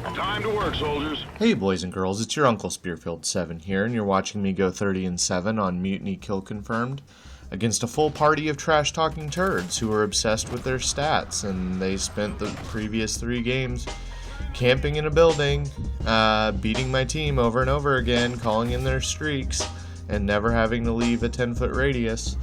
Time to work, soldiers. Hey boys and girls, it's your Uncle Spearfield7 here, and you're watching me go 30-7 on Mutiny Kill Confirmed against a full party of trash-talking turds who are obsessed with their stats, and they spent the previous 3 games camping in a building, beating my team over and over again, calling in their streaks, and never having to leave a 10-foot radius.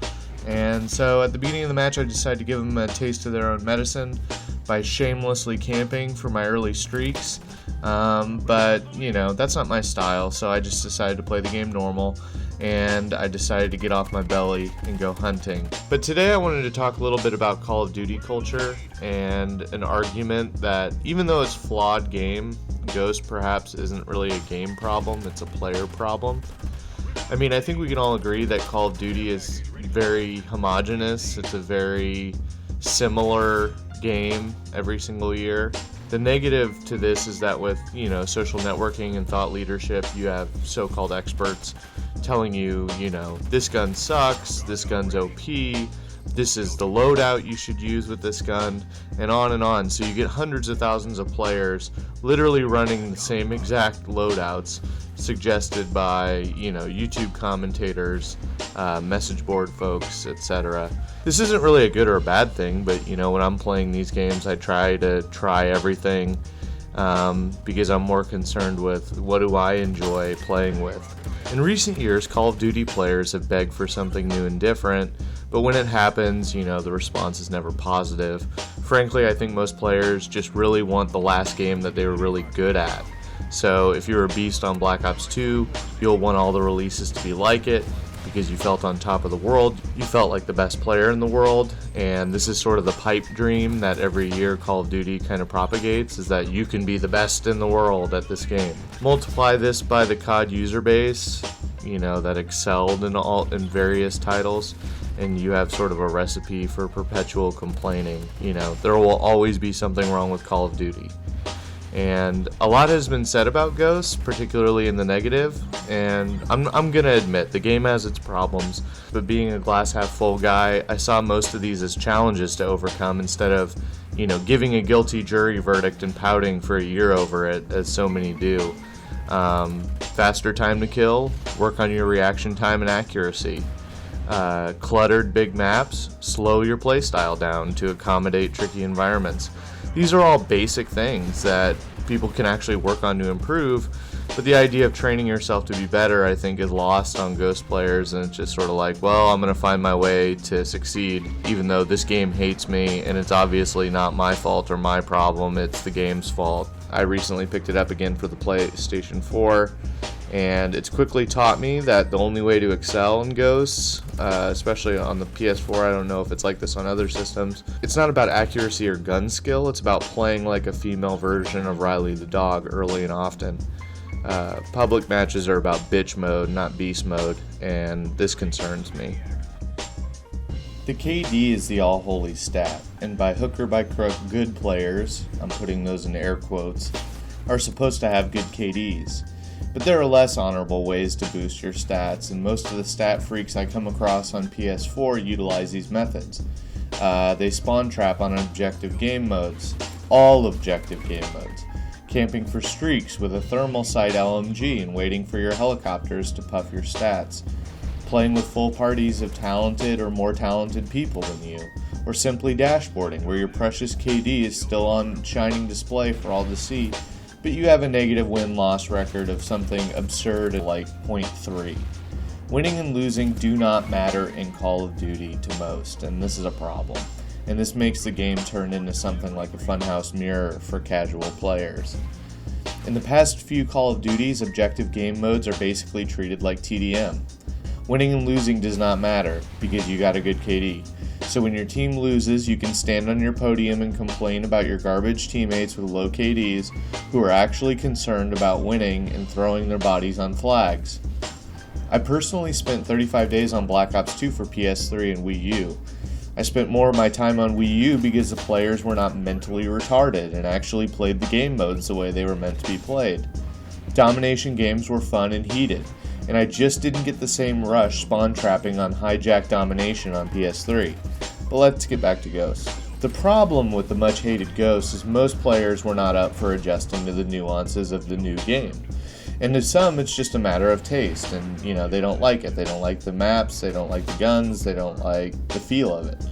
And so at the beginning of the match, I decided to give them a taste of their own medicine by shamelessly camping for my early streaks. But, you know, that's not my style, so I just decided to play the game normal, and I decided to get off my belly and go hunting. But today I wanted to talk a little bit about Call of Duty culture and an argument that even though it's a flawed game, Ghost perhaps isn't really a game problem, it's a player problem. I mean, I think we can all agree that Call of Duty is very homogenous. It's a very similar game every single year. The negative to this is that with, you know, social networking and thought leadership, you have so-called experts telling you, you know, this gun sucks, this gun's OP, this is the loadout you should use with this gun, and on and on. So you get hundreds of thousands of players literally running the same exact loadouts suggested by, you know, YouTube commentators, message board folks, etc. This isn't really a good or a bad thing, but, you know, when I'm playing these games, I try to try everything because I'm more concerned with what do I enjoy playing with. In recent years, Call of Duty players have begged for something new and different, but when it happens, you know, the response is never positive. Frankly, I think most players just really want the last game that they were really good at. So if you're a beast on Black Ops 2, you'll want all the releases to be like it because you felt on top of the world, you felt like the best player in the world, and this is sort of the pipe dream that every year Call of Duty kind of propagates, is that you can be the best in the world at this game. Multiply this by the COD user base, you know, that excelled in various titles, and you have sort of a recipe for perpetual complaining. You know, there will always be something wrong with Call of Duty. And a lot has been said about Ghosts, particularly in the negative, and I'm gonna admit, the game has its problems, but being a glass half full guy, I saw most of these as challenges to overcome instead of, you know, giving a guilty jury verdict and pouting for a year over it, as so many do. Faster time to kill, work on your reaction time and accuracy. Cluttered big maps, slow your playstyle down to accommodate tricky environments. These are all basic things that people can actually work on to improve, but the idea of training yourself to be better, I think, is lost on Ghost players, and it's just sort of like, well, I'm going to find my way to succeed, even though this game hates me, and it's obviously not my fault or my problem, it's the game's fault. I recently picked it up again for the PlayStation 4, and it's quickly taught me that the only way to excel in Ghosts, especially on the PS4, I don't know if it's like this on other systems, it's not about accuracy or gun skill, it's about playing like a female version of Riley the dog early and often. Public matches are about bitch mode, not beast mode, and this concerns me. The KD is the all-holy stat, and by hook or by crook, good players, I'm putting those in air quotes, are supposed to have good KDs. But there are less honorable ways to boost your stats, and most of the stat freaks I come across on PS4 utilize these methods. They spawn trap on objective game modes, all objective game modes, camping for streaks with a thermal sight LMG and waiting for your helicopters to puff your stats, playing with full parties of talented or more talented people than you, or simply dashboarding where your precious KD is still on shining display for all to see, but you have a negative win-loss record of something absurd like 0.3. Winning and losing do not matter in Call of Duty to most, and this is a problem. And this makes the game turn into something like a funhouse mirror for casual players. In the past few Call of Duties, objective game modes are basically treated like TDM. Winning and losing does not matter, because you got a good KD. So when your team loses, you can stand on your podium and complain about your garbage teammates with low KDs who are actually concerned about winning and throwing their bodies on flags. I personally spent 35 days on Black Ops 2 for PS3 and Wii U. I spent more of my time on Wii U because the players were not mentally retarded and actually played the game modes the way they were meant to be played. Domination games were fun and heated, and I just didn't get the same rush spawn trapping on Hijack Domination on PS3. But let's get back to Ghost. The problem with the much-hated Ghost is most players were not up for adjusting to the nuances of the new game. And to some, it's just a matter of taste, and they don't like it. They don't like the maps, they don't like the guns, they don't like the feel of it.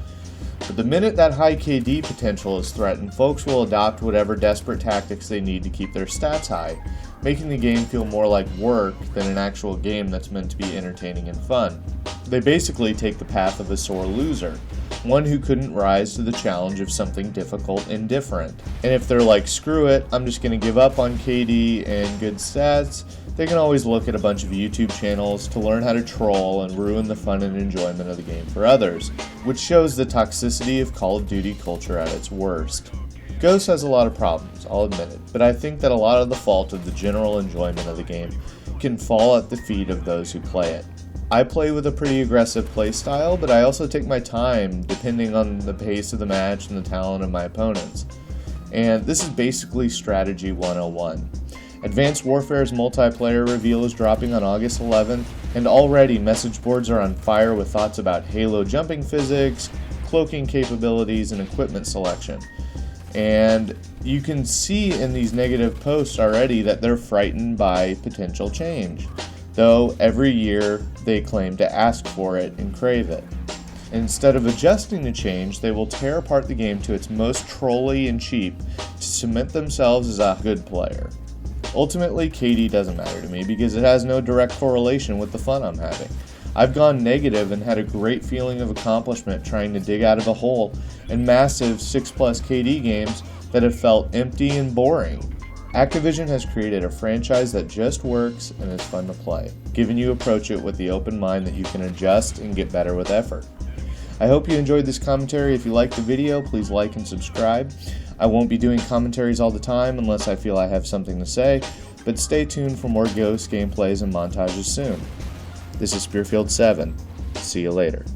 But the minute that high KD potential is threatened, folks will adopt whatever desperate tactics they need to keep their stats high, making the game feel more like work than an actual game that's meant to be entertaining and fun. They basically take the path of a sore loser, one who couldn't rise to the challenge of something difficult and different. And if they're like, screw it, I'm just going to give up on KD and good stats, they can always look at a bunch of YouTube channels to learn how to troll and ruin the fun and enjoyment of the game for others, which shows the toxicity of Call of Duty culture at its worst. Ghost has a lot of problems, I'll admit it, but I think that a lot of the fault of the general enjoyment of the game can fall at the feet of those who play it. I play with a pretty aggressive playstyle, but I also take my time depending on the pace of the match and the talent of my opponents. And this is basically Strategy 101. Advanced Warfare's multiplayer reveal is dropping on August 11th, and already message boards are on fire with thoughts about Halo jumping physics, cloaking capabilities, and equipment selection. And you can see in these negative posts already that they're frightened by potential change, though every year they claim to ask for it and crave it. Instead of adjusting to change, they will tear apart the game to its most trolly and cheap to cement themselves as a good player. Ultimately, KD doesn't matter to me because it has no direct correlation with the fun I'm having. I've gone negative and had a great feeling of accomplishment trying to dig out of a hole in massive 6+ KD games that have felt empty and boring. Activision has created a franchise that just works and is fun to play, given you approach it with the open mind that you can adjust and get better with effort. I hope you enjoyed this commentary. If you liked the video, please like and subscribe. I won't be doing commentaries all the time unless I feel I have something to say, but stay tuned for more Ghost gameplays and montages soon. This is Spearfield 7. See you later.